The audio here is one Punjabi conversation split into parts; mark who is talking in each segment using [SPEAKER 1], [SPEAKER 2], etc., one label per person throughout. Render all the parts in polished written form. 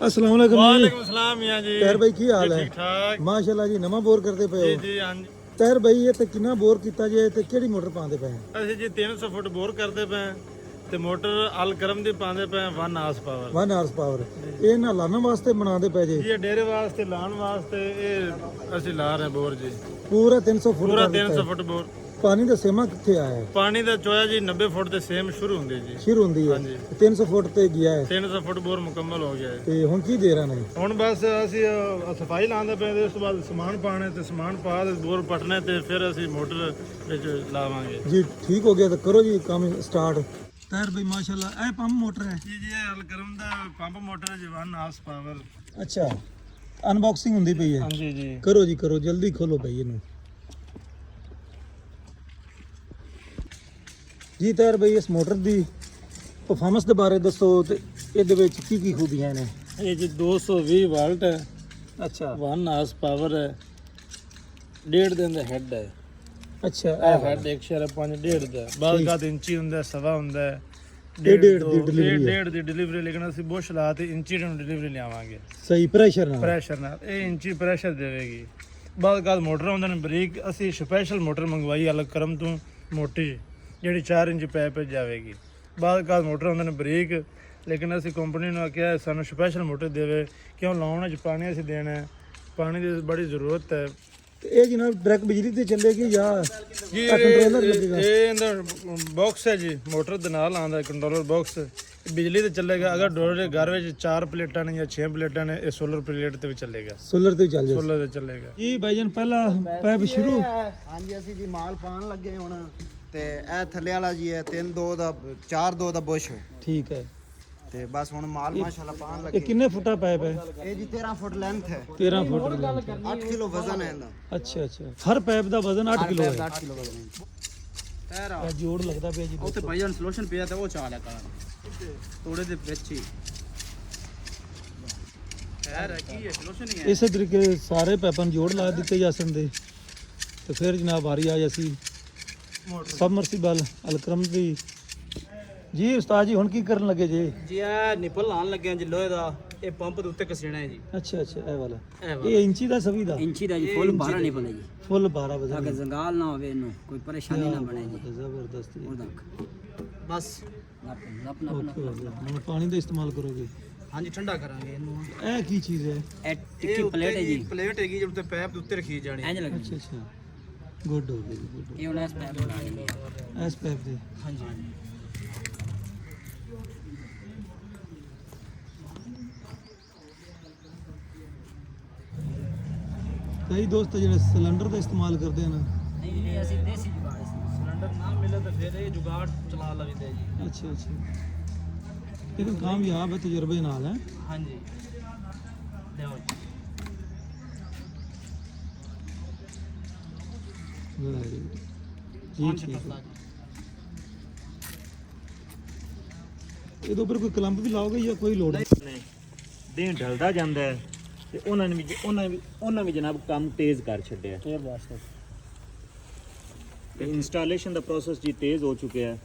[SPEAKER 1] अस्सलाम वालेकुम।
[SPEAKER 2] वालेकुम सलाम मियां जी।
[SPEAKER 1] तैर भाई की हाल है?
[SPEAKER 2] ठीक ठाक
[SPEAKER 1] माशाल्लाह जी, नवा बोर करते पे
[SPEAKER 2] जी
[SPEAKER 1] हो।
[SPEAKER 2] जी हाँ
[SPEAKER 1] तैर भाई ਇਹ ਤੇ ਕਿੰਨਾ ਬੋਰ ਕੀਤਾ ਜੇ ਤੇ ਕਿਹੜੀ ਮੋਟਰ ਪਾਉਂਦੇ ਪਏ?
[SPEAKER 2] ਅਸੀਂ ਜੀ 300 ਫੁੱਟ ਬੋਰ ਕਰਦੇ ਪਏ ਹਾਂ ਤੇ ਮੋਟਰ ਅਲ ਕਰਮ ਦੀ ਪਾਉਂਦੇ ਪਏ 1 ਹਾਰਸ ਪਾਵਰ
[SPEAKER 1] 1 ਹਾਰਸ ਪਾਵਰ। ਇਹ ਨਾ ਲਾਉਣ ਵਾਸਤੇ ਬਣਾਉਂਦੇ ਪਏ ਜੇ?
[SPEAKER 2] ਜੀ ਇਹ ਡੇਰੇ ਵਾਸਤੇ ਲਾਉਣ ਵਾਸਤੇ ਇਹ ਅਸੀਂ ਲਾ ਰਹੇ ਬੋਰ ਜੀ
[SPEAKER 1] ਪੂਰਾ 300 ਫੁੱਟ
[SPEAKER 2] ਪੂਰਾ
[SPEAKER 1] ਕਰ ਦਿੱਤਾ
[SPEAKER 2] 300
[SPEAKER 1] ਹੈ।
[SPEAKER 2] Foot bore.
[SPEAKER 1] ਪਾਣੀ ਦਾ ਸੇਮਾ ਕਿੱਥੇ ਆਇਆ ਹੈ?
[SPEAKER 2] ਪਾਣੀ ਦਾ ਚੋਇਆ ਜੀ 90 ਫੁੱਟ ਤੇ ਸੇਮ ਸ਼ੁਰੂ ਹੁੰਦੀ ਜੀ,
[SPEAKER 1] ਸ਼ੁਰੂ ਹੁੰਦੀ ਹੈ
[SPEAKER 2] ਹਾਂਜੀ।
[SPEAKER 1] 300 ਫੁੱਟ ਤੇ ਗਿਆ ਹੈ
[SPEAKER 2] 300 ਫੁੱਟ ਬੋਰ ਮੁਕੰਮਲ ਹੋ ਗਿਆ ਹੈ।
[SPEAKER 1] ਤੇ ਹੁਣ ਕੀ ਦੇ ਰਹੇ ਨੇ?
[SPEAKER 2] ਹੁਣ ਬਸ ਅਸੀਂ ਸਫਾਈ ਲਾਉਂਦੇ ਪਏ ਤੇ ਉਸ ਤੋਂ ਬਾਅਦ ਸਮਾਨ ਪਾਣੇ ਤੇ ਸਮਾਨ ਪਾ ਕੇ ਬੋਰ ਪਟਣੇ ਤੇ ਫਿਰ ਅਸੀਂ ਮੋਟਰ ਵਿੱਚ ਲਾਵਾਂਗੇ
[SPEAKER 1] ਜੀ ਠੀਕ ਹੋ ਗਿਆ ਤਾਂ ਕਰੋ ਜੀ ਕੰਮ ਸਟਾਰਟ। ਤੈਰ ਭਾਈ ਮਾਸ਼ਾਅੱਲਾ ਇਹ ਪੰਪ ਮੋਟਰ ਹੈ?
[SPEAKER 2] ਜੀ ਜੀ ਇਹ ਅਲ ਕਰਮ ਦਾ ਪੰਪ ਮੋਟਰ ਹੈ ਜੀ 1 ਹਾਰਸ ਪਾਵਰ।
[SPEAKER 1] ਅੱਛਾ, ਅਨਬਾਕਸਿੰਗ ਹੁੰਦੀ ਪਈ ਹੈ?
[SPEAKER 2] ਹਾਂਜੀ ਜੀ
[SPEAKER 1] ਕਰੋ ਜੀ ਕਰੋ, ਜਲਦੀ ਖੋਲੋ ਭਾਈ ਇਹਨੂੰ। ਜੀ ਤੈਰ ਭਾਈ ਇਸ ਮੋਟਰ ਦੀ ਪਰਫਾਰਮੈਂਸ ਦੇ ਬਾਰੇ ਦੱਸੋ ਤੇ ਇਹਦੇ ਵਿੱਚ ਕੀ ਕੀ ਖੂਬੀਆਂ ਨੇ?
[SPEAKER 2] ਇਹ ਜੀ 220 ਵਾਲਟ ਹੈ,
[SPEAKER 1] ਅੱਛਾ
[SPEAKER 2] 1 ਹਾਰਸ ਪਾਵਰ ਹੈ, 1.5 ਦਿਨ ਦਾ ਹੈਡ ਹੈ।
[SPEAKER 1] ਅੱਛਾ
[SPEAKER 2] ਇਹ ਹੈਡ 1.5 1.5 ਦਾ ਬਾਅਦ ਕਾ ਇੰਚੀ ਹੁੰਦਾ, ਸਵਾ ਹੁੰਦਾ ਹੈ,
[SPEAKER 1] ਡੇਢ ਦੀ delivery ਹੈ।
[SPEAKER 2] 1.5 ਦੀ ਡਿਲੀਵਰੀ। ਲੇਕਿਨ ਅਸੀਂ ਬੁਸ਼ ਲਾ ਤੇ ਇੰਚੀ ਨੂੰ ਡਿਲੀਵਰੀ ਲਿਆਵਾਂਗੇ
[SPEAKER 1] ਸਹੀ ਪ੍ਰੈਸ਼ਰ ਨਾਲ?
[SPEAKER 2] ਪ੍ਰੈਸ਼ਰ ਨਾਲ। ਇਹ ਇੰਚੀ ਪ੍ਰੈਸ਼ਰ ਦੇਵੇਗੀ। ਬਾਅਦ ਕਾ ਮੋਟਰ ਆਉਂਦੇ ਨੇ ਬਰੀਕ। ਅਸੀਂ ਸਪੈਸ਼ਲ ਮੋਟਰ ਮੰਗਵਾਈ ਅਲੱਗ ਕਰਮ ਤੋਂ, ਮੋਟੀ ਜਿਹੜੀ 4 ਇੰਚ ਪੈਪ ਜਾਵੇਗੀ। ਬਾਅਦ ਕਾ ਮੋਟਰ ਆਉਂਦੇ ਨੇ ਬਰੀਕ। ਲੇਕਿਨ ਅਸੀਂ ਕੰਪਨੀ ਨੂੰ ਆਖਿਆ ਸਾਨੂੰ ਸਪੈਸ਼ਲ ਮੋਟਰ ਦੇਵੇ, ਕਿਉਂ ਲਾਉਣ 'ਚ ਪਾਣੀ ਅਸੀਂ ਦੇਣਾ ਹੈ, ਪਾਣੀ ਦੀ ਬੜੀ ਜ਼ਰੂਰਤ ਹੈ।
[SPEAKER 1] ਤੇ ਇਹ ਜਨਾਬ ਡਾਇਰੈਕਟ ਬਿਜਲੀ ਤੇ ਚੱਲੇਗੀ ਜਾਂ
[SPEAKER 2] ਜੀ
[SPEAKER 1] ਕੰਟਰੋਲਰ ਲੱਗੇਗਾ?
[SPEAKER 2] ਇਹ ਇਹਦਾ ਬਾਕਸ ਹੈ ਜੀ, ਮੋਟਰ ਦੇ ਨਾਲ ਆਉਂਦਾ ਕੰਟਰੋਲਰ ਬਾਕਸ। ਬਿਜਲੀ ਤੇ ਚੱਲੇਗਾ। ਅਗਰ ਡੋਰੇ ਘਰ ਵਿੱਚ 4 ਪਲੇਟਾਂ ਨੇ ਜਾਂ 6 ਪਲੇਟਾਂ ਨੇ, ਇਹ ਸੋਲਰ ਪਲੇਟ ਤੇ ਵੀ ਚੱਲੇਗਾ,
[SPEAKER 1] ਸੋਲਰ ਤੇ ਚੱਲ ਜਾਏ।
[SPEAKER 2] ਸੋਲਰ ਤੇ ਚੱਲੇਗਾ
[SPEAKER 1] ਜੀ ਭਾਈਜਾਨ ਪਹਿਲਾ ਪੈਪ ਸ਼ੁਰੂ।
[SPEAKER 3] ਹਾਂਜੀ ਅਸੀਂ ਜੀ ਮਾਲ ਪਾਣ ਲੱਗੇ ਹੁਣ ਤੇ ਇਹ ਥੱਲੇ ਵਾਲਾ ਜੀ ਹੈ 3-2 ਦਾ 4-2 ਦਾ ਬੁਸ਼
[SPEAKER 1] ਠੀਕ ਹੈ।
[SPEAKER 3] ਤੇ ਬਸ ਹੁਣ ਮਾਲ ਮਾਸ਼ਾਅੱਲਾ ਪਾਣ
[SPEAKER 1] ਇਹ
[SPEAKER 3] ਲੱਗੇ।
[SPEAKER 1] ਕਿੰਨੇ ਫੁੱਟਾ ਪੈਪ ਹੈ?
[SPEAKER 3] ਇਹ ਜੀ 13 ਫੁੱਟ ਲੈਂਥ ਹੈ,
[SPEAKER 1] 13 ਫੁੱਟ ਦੀ length ਹੈ।
[SPEAKER 3] 8 ਕਿਲੋ ਵਜ਼ਨ ਹੈ ਇਹਦਾ।
[SPEAKER 1] ਅੱਛਾ ਅੱਛਾ, ਹਰ ਪੈਪ ਦਾ ਵਜ਼ਨ 8 ਕਿਲੋ ਹੈ।
[SPEAKER 3] 8 ਕਿਲੋ ਵਜ਼ਨ ਹੈ।
[SPEAKER 1] ਇਹ ਜੋੜ ਲੱਗਦਾ ਪਿਆ ਜੀ
[SPEAKER 3] ਉੱਥੇ ਭਾਈਜਾਨ ਸੋਲੂਸ਼ਨ ਪਿਆ ਤੇ ਉਹ ਚਾਲ ਹੈ ਕਾਰ ਤੋੜੇ ਦੇ ਵਿੱਚ ਹੀ ਖੈਰ ਹੈ ਕੀ ਹੈ ਸੋਲੂਸ਼ਨ ਹੀ ਹੈ।
[SPEAKER 1] ਇਸੇ ਤਰੀਕੇ ਸਾਰੇ ਪੈਪਾਂ ਨੂੰ ਜੋੜ ਲਾ ਦਿੱਤੇ ਜਾ ਸਕਦੇ ਤੇ ਫਿਰ ਜਨਾਬ ਵਾਰੀ ਆ ਜਾਸੀ ਸਬਮਰਸੀਬਲ ਅਲਕਰਮ ਦੀ। ਜੀ ਉਸਤਾਦ ਜੀ ਹੁਣ ਕੀ ਕਰਨ ਲੱਗੇ ਜੀ?
[SPEAKER 3] ਜੀ ਇਹ ਨਿਪਲ ਲਾਣ ਲੱਗੇ ਜੀ ਲੋਹੇ ਦਾ। ਇਹ ਪੰਪ ਦੇ ਉੱਤੇ ਕਸਣਾ ਹੈ ਜੀ।
[SPEAKER 1] ਅੱਛਾ ਅੱਛਾ, ਇਹ ਵਾਲਾ ਇਹ ਇੰਚੀ ਦਾ ਸਵੀ ਦਾ?
[SPEAKER 4] ਇੰਚੀ ਦਾ ਜੀ, ਫੁੱਲ 12 ਨਹੀਂ ਬਣੇ ਜੀ,
[SPEAKER 1] ਫੁੱਲ 12 ਵਜਨ
[SPEAKER 4] ਤਾਂ ਕਿ ਜ਼ੰਗਾਲ ਨਾ ਹੋਵੇ, ਇਹਨੂੰ ਕੋਈ ਪਰੇਸ਼ਾਨੀ ਨਾ ਬਣੇ ਜੀ।
[SPEAKER 1] ਜ਼ਬਰਦਸਤ ਜੀ।
[SPEAKER 4] ਉਹਦਾ
[SPEAKER 3] ਬਸ
[SPEAKER 4] ਆਪਣਾ
[SPEAKER 1] ਓਕੇ ਹੁਣ ਪਾਣੀ ਦਾ ਇਸਤੇਮਾਲ ਕਰੋਗੇ?
[SPEAKER 3] ਹਾਂਜੀ ਠੰਡਾ ਕਰਾਂਗੇ ਇਹਨੂੰ।
[SPEAKER 1] ਇਹ ਕੀ ਚੀਜ਼ ਹੈ?
[SPEAKER 4] ਇਹ ਟਿੱਕੀ ਪਲੇਟ ਹੈ ਜੀ,
[SPEAKER 3] ਪਲੇਟ ਹੈਗੀ ਜਿਹਦੇ ਉੱਤੇ ਪੈਪ ਦੇ ਉੱਤੇ ਰੱਖੀ ਜਾਣੀ।
[SPEAKER 4] ਇੰਜ ਲੱਗੀ।
[SPEAKER 1] ਅੱਛਾ ਅੱਛਾ, ਗੁੱਡ ਹੋ ਗਈ ਗੁੱਡ।
[SPEAKER 4] ਇਹ ਹੁਣ ਇਸ ਪੈਪ ਬਣਾਣੀ ਹੈ।
[SPEAKER 1] ਇਸ ਪੈਪ ਦੇ
[SPEAKER 3] ਹਾਂਜੀ
[SPEAKER 1] ਕਈ ਦੋਸਤ ਜਿਹੜੇ ਸਿਲੰਡਰ ਦਾ ਇਸਤੇਮਾਲ ਕਰਦੇ ਹਨ।
[SPEAKER 4] ਨਹੀਂ ਜੀ, ਅਸੀਂ ਦੇਸੀ ਜੁਗਾੜ
[SPEAKER 3] ਸਿਲੰਡਰ ਨਾ ਮਿਲੇ ਤਾਂ ਫਿਰ ਇਹ ਜੁਗਾੜ ਚਲਾ ਲਈਦੇ ਜੀ।
[SPEAKER 1] ਅੱਛਾ ਅੱਛਾ, ਲੇਕਿਨ ਕਾਮਯਾਬ ਹੈ, ਤਜਰਬੇ ਨਾਲ ਹੈ।
[SPEAKER 3] ਹਾਂਜੀ ਲਿਆਓ
[SPEAKER 1] ਜੀ ਠੀਕ ਹੈ। ਇਹਦੇ ਉੱਪਰ ਕੋਈ ਕਲੰਪ ਵੀ ਲਾਓਗੇ ਜਾਂ ਕੋਈ ਲੋੜ ਨਹੀਂ?
[SPEAKER 5] ਦਿਨ ਢਲਦਾ ਜਾਂਦਾ ਹੈ ਤੇ ਉਹਨਾਂ ਵੀ ਜਨਾਬ ਕੰਮ ਤੇਜ਼ ਕਰ ਛੱਡਿਆ।
[SPEAKER 1] ਇਹ ਬਸ
[SPEAKER 5] ਤੇ ਇੰਸਟਾਲੇਸ਼ਨ ਦਾ ਪ੍ਰੋਸੈਸ ਜੀ ਤੇਜ਼ ਹੋ ਚੁੱਕਿਆ ਹੈ।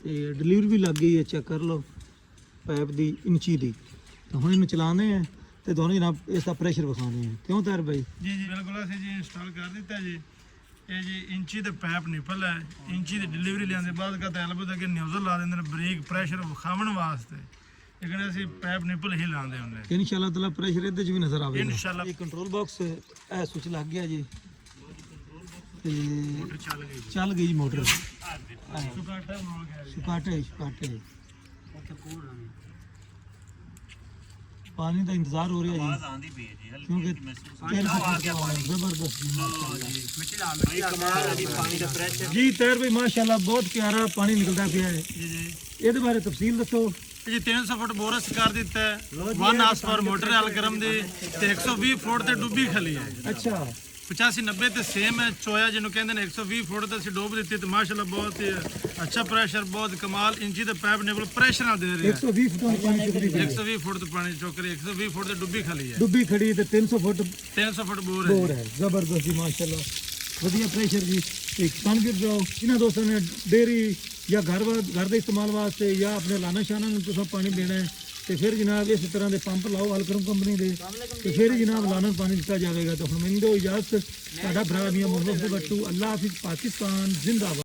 [SPEAKER 1] ਤੇ ਡਿਲੀਵਰੀ ਵੀ ਲੱਗ ਗਈ ਹੈ, ਚੈੱਕ ਕਰ ਲਓ ਪਾਈਪ ਦੀ ਇੰਚੀ ਦੀ। ਤਾਂ ਹੁਣ ਇਹਨੂੰ ਚਲਾਉਂਦੇ ਆ ਤੇ ਦੋਨੋਂ ਜਨਾਬ ਇਸ ਦਾ ਪ੍ਰੈਸ਼ਰ ਵਿਖਾਉਂਦੇ ਆ। ਕਿਉਂ ਤੈਰ ਭਾਈ?
[SPEAKER 2] ਜੀ ਜੀ ਬਿਲਕੁਲ ਅਸੀਂ ਜੀ ਇੰਸਟਾਲ ਕਰ ਦਿੱਤਾ ਜੀ। ਇਹ ਜੀ ਇੰਚੀ ਦੇ ਪੈਪ ਨਿਪਲ ਹੈ, ਇੰਚੀ ਦੀ ਡਿਲੀਵਰੀ ਲਿਆਂਦੇ ਬਾਅਦ ਕਾ ਤੈਲਬ ਦਾ ਕਿ ਨਿਊਜ਼ਲ ਲਾ ਦਿੰਦੇ ਨੇ ਬਰੀਕ ਪ੍ਰੈਸ਼ਰ ਵਿਖਾਉਣ ਵਾਸਤੇ। ਲੇਕਿਨ ਅਸੀਂ ਪੈਪ ਨਿਪਲ ਹੀ ਲਾਉਂਦੇ ਹੁੰਦੇ।
[SPEAKER 1] ਇਨਸ਼ਾਅੱਲਾ ਤਾਲਾ ਪ੍ਰੈਸ਼ਰ ਇਹਦੇ 'ਚ ਵੀ ਨਜ਼ਰ ਆਵੇਗਾ
[SPEAKER 2] ਇਨਸ਼ਾਅੱਲਾ।
[SPEAKER 1] ਇਹ ਕੰਟਰੋਲ ਬਾਕਸ ਇਹ ਸੁਚ ਲੱਗ ਗਿਆ ਜੀ ਤੇ
[SPEAKER 2] ਮੋਟਰ ਚੱਲ ਗਈ ਜੀ।
[SPEAKER 1] ਚੱਲ ਗਈ ਜੀ ਮੋਟਰ।
[SPEAKER 2] ਸੁਕਾਟਾ ਹੋ ਗਿਆ ਜੀ।
[SPEAKER 1] ਸੁਕਾਟੇ ਪਾਣੀ ਦਾ ਇੰਤਜ਼ਾਰ ਹੋ ਰਿਹਾ ਜੀ,
[SPEAKER 5] ਆਂਦੀ ਪਈ ਹੈ ਜੀ, ਹਲਕੀ
[SPEAKER 1] ਕਿਉਂਕਿ ਤੇਲ ਆ ਗਿਆ ਜ਼ਬਰਦਸਤ
[SPEAKER 5] ਕਮਾਲ ਹੈ ਜੀ ਪਾਣੀ ਦਾ ਪ੍ਰੈਸ਼ਰ।
[SPEAKER 1] ਜੀ ਤੈਰ ਭਾਈ ਮਾਸ਼ਾਅੱਲਾ ਬਹੁਤ ਪਿਆਰਾ ਪਾਣੀ ਨਿਕਲਦਾ ਪਿਆ ਹੈ। ਇਹਦੇ ਬਾਰੇ ਤਫਸੀਲ ਦੱਸੋ।
[SPEAKER 2] ਜੀ 300 ਫੁੱਟ ਬੋਰ ਅਸੀਂ ਕਰ ਦਿੱਤਾ ਹੈ 1 ਹਾਰਸ ਪਾਵਰ ਮੋਟਰ ਹੈ ਅਲਕਰਮ ਦੀ ਤੇ 120 ਫੁੱਟ ਤੇ ਡੁੱਬੀ ਖਲੀ ਹੈ
[SPEAKER 1] ਅੱਛਾ
[SPEAKER 2] 85 90 ਤੇ ਸੇਮ ਹੈ ਚੋਇਆ ਜਿਹਨੂੰ ਕਹਿੰਦੇ ਨੇ 120 ਫੁੱਟ ਤੇ ਅਸੀਂ ਡੋਬ ਦਿੱਤੀ ਤੇ ਮਾਸ਼ਾਅੱਲਾ ਬਹੁਤ ਹੀ ਅੱਛਾ ਪ੍ਰੈਸ਼ਰ ਬਹੁਤ ਕਮਾਲ ਇੰਚੀ ਦਾ ਪਾਈਪ ਨੇ ਪ੍ਰੈਸ਼ਰ ਨਾਲ ਦੇ ਰਿਹਾ
[SPEAKER 1] 120 ਫੁੱਟ ਪਾਣੀ ਚੁੱਕਦੀ ਪਈ
[SPEAKER 2] 120 ਫੁੱਟ ਤੋਂ ਪਾਣੀ ਚੁੱਕ ਰਹੀ 120 ਫੁੱਟ ਤੇ ਡੁੱਬੀ ਖਲੀ ਹੈ
[SPEAKER 1] ਡੁੱਬੀ ਖੜੀ ਤੇ 300 ਫੁੱਟ
[SPEAKER 2] 300 ਫੁੱਟ ਬੋਰ ਹੈ
[SPEAKER 1] ਬੋਰ ਹੈ ਜ਼ਬਰਦਸਤ ਜੀ ਮਾਸ਼ਾਅੱਲਾ ਵਧੀਆ ਪ੍ਰੈਸ਼ਰ ਜੀ ਤੇ ਕਿਸਾਨ ਵੀਰ ਜੋ ਇਹਨਾਂ ਦੋਸਤਾਂ ਨੇ ਡੇਰੀ ਜਾਂ ਘਰ ਦੇ ਇਸਤੇਮਾਲ ਵਾਸਤੇ ਜਾਂ ਆਪਣੇ ਲਾਣਾ ਸ਼ਾਨਾ ਨੂੰ ਤੁਸੀਂ ਪਾਣੀ ਦੇਣਾ ਹੈ ਤੇ ਫਿਰ ਜਨਾਬ ਇਸ ਤਰ੍ਹਾਂ ਦੇ ਪੰਪ ਲਾਓ ਅਲਕਰਮ ਕੰਪਨੀ ਦੇ ਤੇ ਫਿਰ ਜਨਾਬ ਲਾਣਾ ਪਾਣੀ ਦਿੱਤਾ ਜਾਵੇਗਾ। ਤਾਂ ਹੁਣ ਮੈਨੂੰ ਦਿਓ ਇਜਾਜ਼ਤ, ਤੁਹਾਡਾ ਭਰਾ ਮੀਆਂ ਮੁਹੰਮਦ ਬੱਟੂ। ਅੱਲਾਹ ਹਾਫਿਜ਼। ਪਾਕਿਸਤਾਨ ਜ਼ਿੰਦਾਬਾਦ।